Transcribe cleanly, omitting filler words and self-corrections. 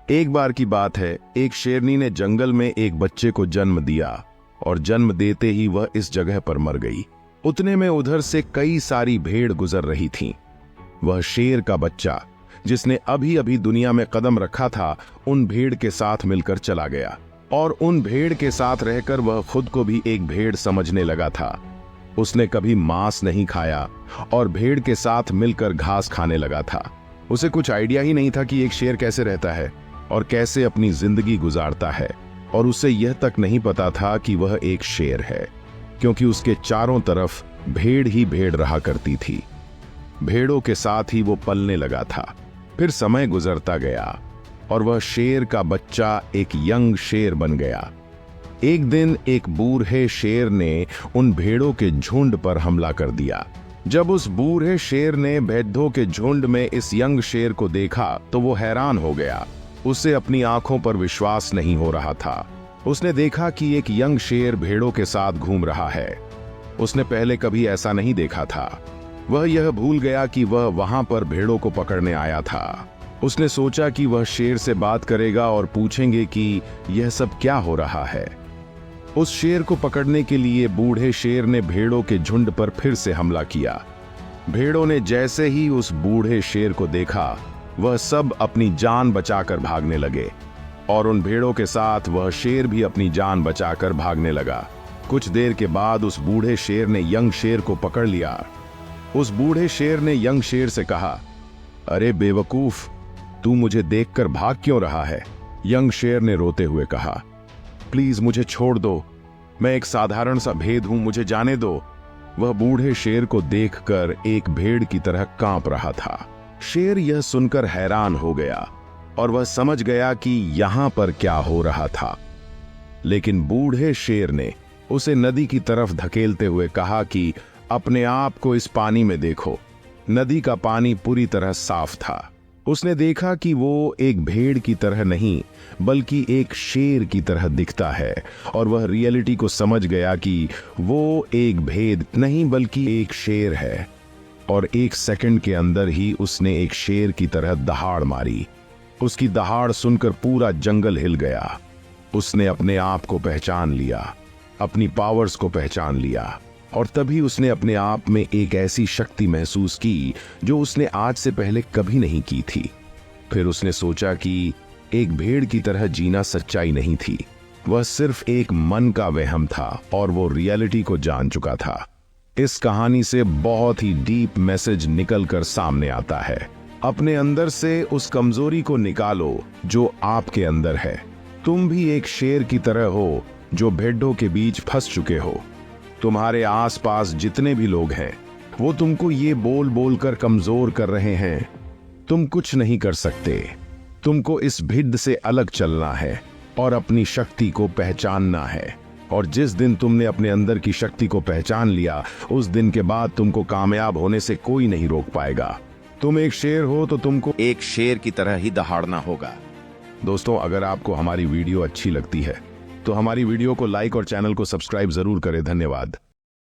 एक बार की बात है, एक शेरनी ने जंगल में एक बच्चे को जन्म दिया और जन्म देते ही वह इस जगह पर मर गई। उतने में उधर से कई सारी भेड़ गुजर रही थीं। वह शेर का बच्चा, जिसने अभी अभी दुनिया में कदम रखा था, उन भेड़ के साथ मिलकर चला गया और उन भेड़ के साथ रहकर वह खुद को भी एक भेड़ समझने लगा था। उसने कभी मांस नहीं खाया और भेड़ के साथ मिलकर घास खाने लगा था। उसे कुछ आइडिया ही नहीं था कि एक शेर कैसे रहता है और कैसे अपनी जिंदगी गुजारता है, और उसे यह तक नहीं पता था कि वह एक शेर है, क्योंकि उसके चारों तरफ भेड़ ही भेड़ रहा करती थी। भेड़ों के साथ ही वो पलने लगा था। फिर समय गुजरता गया और वह शेर का बच्चा एक यंग शेर बन गया। एक दिन एक बूढ़े शेर ने उन भेड़ों के झुंड पर हमला कर दिया। जब उस बूढ़े शेर ने भेड़ों के झुंड में इस यंग शेर को देखा तो वो हैरान हो गया। उसे अपनी आंखों पर विश्वास नहीं हो रहा था। उसने देखा कि एक यंग शेर भेड़ों के साथ घूम रहा है। उसने पहले कभी ऐसा नहीं देखा था। वह यह भूल गया कि वह वहां पर भेड़ों को पकड़ने आया था। उसने सोचा कि वह शेर से बात करेगा और पूछेंगे कि यह सब क्या हो रहा है। उस शेर को पकड़ने के लिए बूढ़े शेर ने भेड़ों के झुंड पर फिर से हमला किया। भेड़ों ने जैसे ही उस बूढ़े शेर को देखा, वह सब अपनी जान बचाकर भागने लगे और उन भेड़ों के साथ वह शेर भी अपनी जान बचाकर भागने लगा। कुछ देर के बाद उस बूढ़े शेर ने यंग शेर को पकड़ लिया। उस बूढ़े शेर ने यंग शेर से कहा, अरे बेवकूफ, तू मुझे देखकर भाग क्यों रहा है? यंग शेर ने रोते हुए कहा, प्लीज मुझे छोड़ दो, मैं एक साधारण सा भेद हूं, मुझे जाने दो। वह बूढ़े शेर को देखकर एक भेड़ की तरह कांप रहा था। शेर यह सुनकर हैरान हो गया और वह समझ गया कि यहां पर क्या हो रहा था। लेकिन बूढ़े शेर ने उसे नदी की तरफ धकेलते हुए कहा कि अपने आप को इस पानी में देखो। नदी का पानी पूरी तरह साफ था। उसने देखा कि वो एक भेड़ की तरह नहीं बल्कि एक शेर की तरह दिखता है, और वह रियलिटी को समझ गया कि वो एक भेद नहीं बल्कि एक शेर है। और एक सेकंड के अंदर ही उसने एक शेर की तरह दहाड़ मारी। उसकी दहाड़ सुनकर पूरा जंगल हिल गया। उसने अपने आप को पहचान लिया, अपनी पावर्स को पहचान लिया, और तभी उसने अपने आप में एक ऐसी शक्ति महसूस की जो उसने आज से पहले कभी नहीं की थी। फिर उसने सोचा कि एक भेड़ की तरह जीना सच्चाई नहीं थी, वह सिर्फ एक मन का वहम था और वो रियलिटी को जान चुका था। इस कहानी से बहुत ही डीप मैसेज निकलकर सामने आता है। अपने अंदर से उस कमजोरी को निकालो जो आपके अंदर है। तुम भी एक शेर की तरह हो जो भेड़ों के बीच फंस चुके हो। तुम्हारे आसपास जितने भी लोग हैं वो तुमको ये बोल बोल कर कमजोर कर रहे हैं। तुम कुछ नहीं कर सकते। तुमको इस भिड़ से अलग चलना है और अपनी शक्ति को पहचानना है। और जिस दिन तुमने अपने अंदर की शक्ति को पहचान लिया, उस दिन के बाद तुमको कामयाब होने से कोई नहीं रोक पाएगा। तुम एक शेर हो तो तुमको एक शेर की तरह ही दहाड़ना होगा। दोस्तों, अगर आपको हमारी वीडियो अच्छी लगती है तो हमारी वीडियो को लाइक और चैनल को सब्सक्राइब जरूर करें। धन्यवाद।